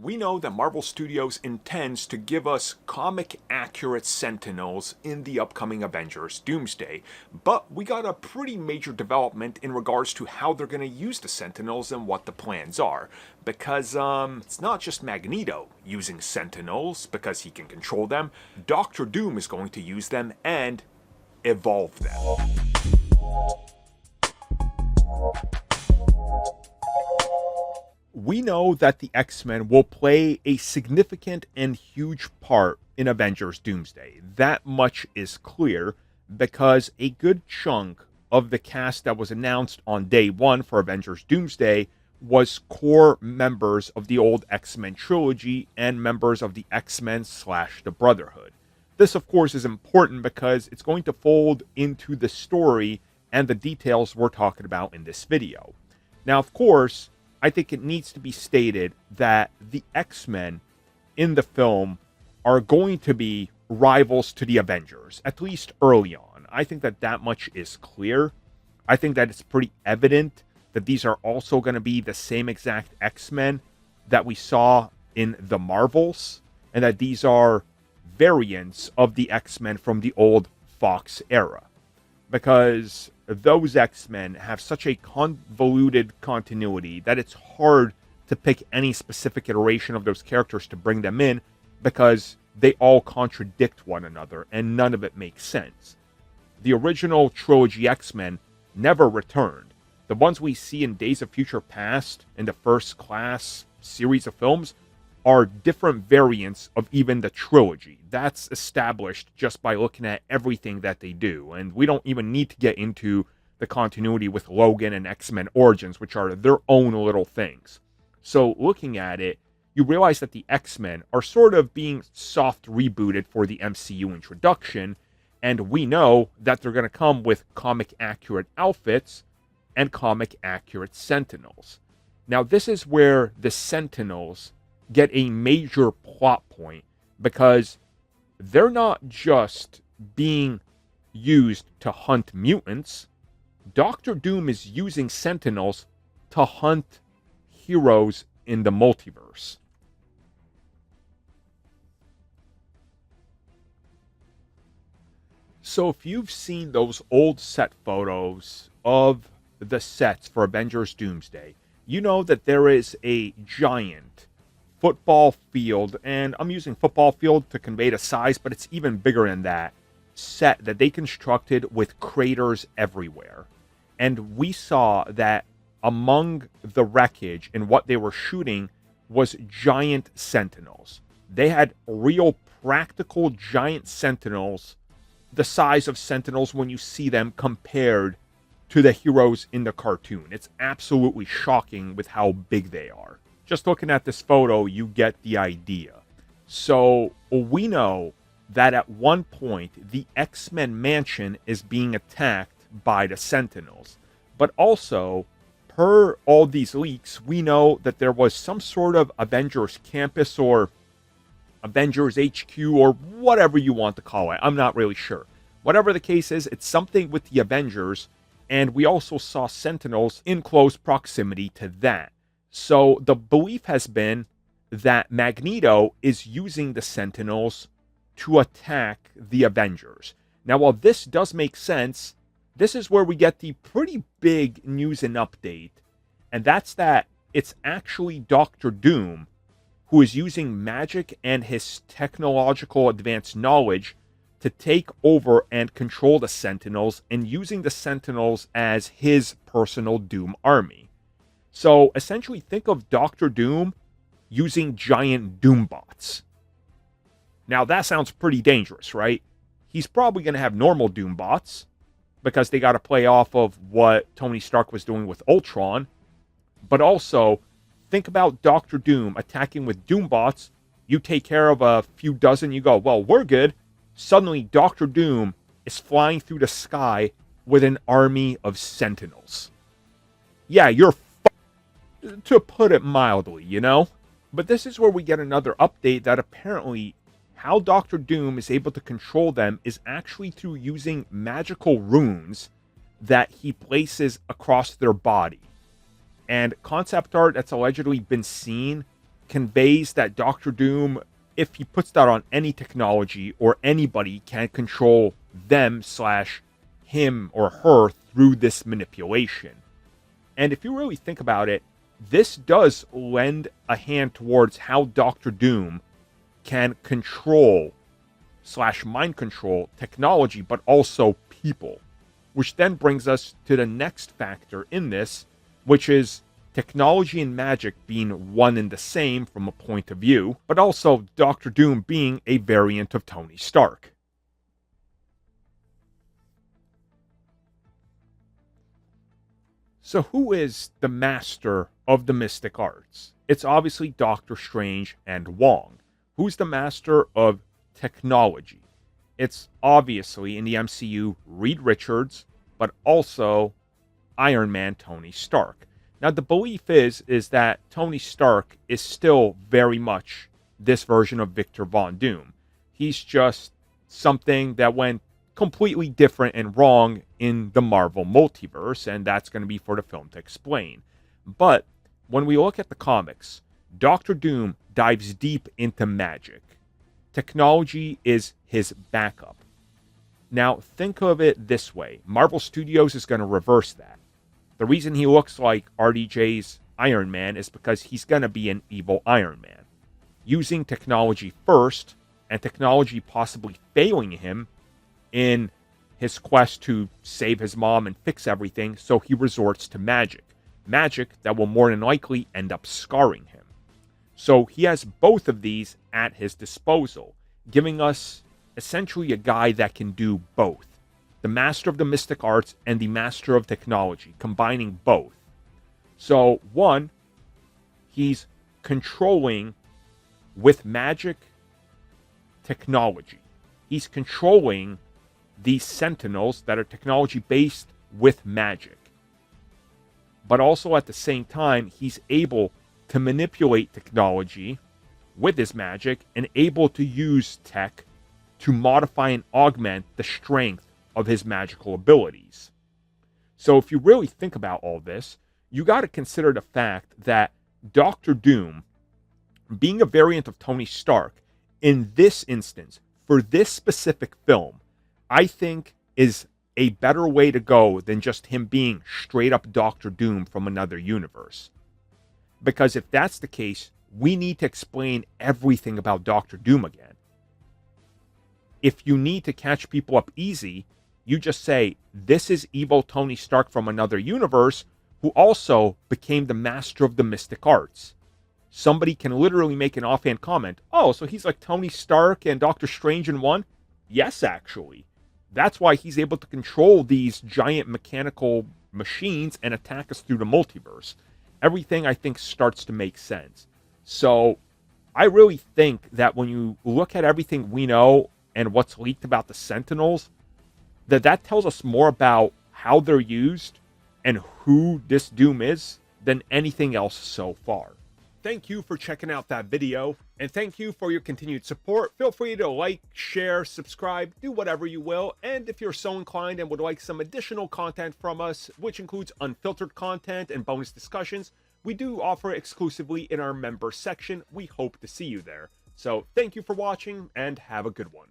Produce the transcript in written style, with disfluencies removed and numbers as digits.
We know that Marvel Studios intends to give us comic-accurate Sentinels in the upcoming Avengers Doomsday, but we got a pretty major development in regards to how they're going to use the Sentinels and what the plans are. Because, it's not just Magneto using Sentinels because he can control them. Doctor Doom is going to use them and evolve them. We know that the X-Men will play a significant and huge part in Avengers Doomsday. That much is clear because a good chunk of the cast that was announced on day one for Avengers Doomsday was core members of the old X-Men trilogy and members of the X-Men / the Brotherhood. This, of course, is important because it's going to fold into the story and the details we're talking about in this video. Now, of course, I think it needs to be stated that the X-Men in the film are going to be rivals to the Avengers, at least early on. I think that much is clear. I think that it's pretty evident that these are also going to be the same exact X-Men that we saw in the Marvels, and that these are variants of the X-Men from the old Fox era. Because those X-Men have such a convoluted continuity that it's hard to pick any specific iteration of those characters to bring them in because they all contradict one another and none of it makes sense. The original trilogy X-Men never returned. The ones we see in Days of Future Past in the First Class series of films are different variants of even the trilogy. That's established just by looking at everything that they do. And we don't even need to get into the continuity with Logan and X-Men Origins, which are their own little things. So looking at it, you realize that the X-Men are sort of being soft rebooted for the MCU introduction. And we know that they're going to come with comic-accurate outfits and comic-accurate Sentinels. Now, this is where the Sentinels get a major plot point because they're not just being used to hunt mutants. Doctor Doom is using Sentinels to hunt heroes in the multiverse. So if you've seen those old set photos of the sets for Avengers Doomsday, you know that there is a giant football field, and I'm using football field to convey the size, but it's even bigger than that, set that they constructed with craters everywhere. And we saw that among the wreckage and what they were shooting was giant Sentinels. They had real practical giant Sentinels, the size of Sentinels when you see them compared to the heroes in the cartoon. It's absolutely shocking with how big they are. Just looking at this photo, you get the idea. So we know that at one point, the X-Men mansion is being attacked by the Sentinels. But also, per all these leaks, we know that there was some sort of Avengers campus or Avengers HQ or whatever you want to call it. I'm not really sure. Whatever the case is, it's something with the Avengers, and we also saw Sentinels in close proximity to that. So the belief has been that Magneto is using the Sentinels to attack the Avengers. Now, while this does make sense, this is where we get the pretty big news and update. And that's that it's actually Doctor Doom who is using magic and his technological advanced knowledge to take over and control the Sentinels and using the Sentinels as his personal Doom army. So essentially think of Doctor Doom using giant Doombots. Now that sounds pretty dangerous, right? He's probably going to have normal Doombots because they got to play off of what Tony Stark was doing with Ultron. But also think about Doctor Doom attacking with Doombots. You take care of a few dozen, you go, well, we're good. Suddenly Doctor Doom is flying through the sky with an army of Sentinels. Yeah, you're to put it mildly, you know? But this is where we get another update that apparently how Doctor Doom is able to control them is actually through using magical runes that he places across their body. And concept art that's allegedly been seen conveys that Doctor Doom, if he puts that on any technology or anybody, can control them slash him or her through this manipulation. And if you really think about it, this does lend a hand towards how Doctor Doom can control slash mind control technology, but also people. Which then brings us to the next factor in this, which is technology and magic being one and the same from a point of view, but also Doctor Doom being a variant of Tony Stark. So who is the master of the mystic arts? It's obviously Doctor Strange and Wong. Who's the master of technology? It's obviously in the MCU Reed Richards, but also Iron Man Tony Stark. Now the belief is that Tony Stark is still very much this version of Victor Von Doom. He's just something that went completely different and wrong in the Marvel multiverse, and that's going to be for the film to explain. But when we look at the comics, Doctor Doom dives deep into magic. Technology is his backup. Now, think of it this way. Marvel Studios is going to reverse that. The reason he looks like RDJ's Iron Man is because he's going to be an evil Iron Man. Using technology first, and technology possibly failing him in his quest to save his mom and fix everything, so he resorts to magic. Magic that will more than likely end up scarring him. So he has both of these at his disposal, giving us essentially a guy that can do both. The master of the mystic arts and the master of technology, combining both. So, one, he's controlling with magic technology. He's controlling these Sentinels that are technology based with magic. But also at the same time, he's able to manipulate technology with his magic and able to use tech to modify and augment the strength of his magical abilities. So if you really think about all this, you got to consider the fact that Doctor Doom, being a variant of Tony Stark, in this instance, for this specific film, I think is a better way to go than just him being straight up Doctor Doom from another universe. Because if that's the case, we need to explain everything about Doctor Doom again. If you need to catch people up easy, you just say, this is evil Tony Stark from another universe who also became the master of the mystic arts. Somebody can literally make an offhand comment, oh, so he's like Tony Stark and Doctor Strange in one? Yes, actually. That's why he's able to control these giant mechanical machines and attack us through the multiverse. Everything, I think, starts to make sense. So I really think that when you look at everything we know and what's leaked about the Sentinels, that tells us more about how they're used and who this Doom is than anything else so far. Thank you for checking out that video, and thank you for your continued support. Feel free to like, share, subscribe, do whatever you will, and if you're so inclined and would like some additional content from us, which includes unfiltered content and bonus discussions, we do offer exclusively in our member section. We hope to see you there. So thank you for watching, and have a good one.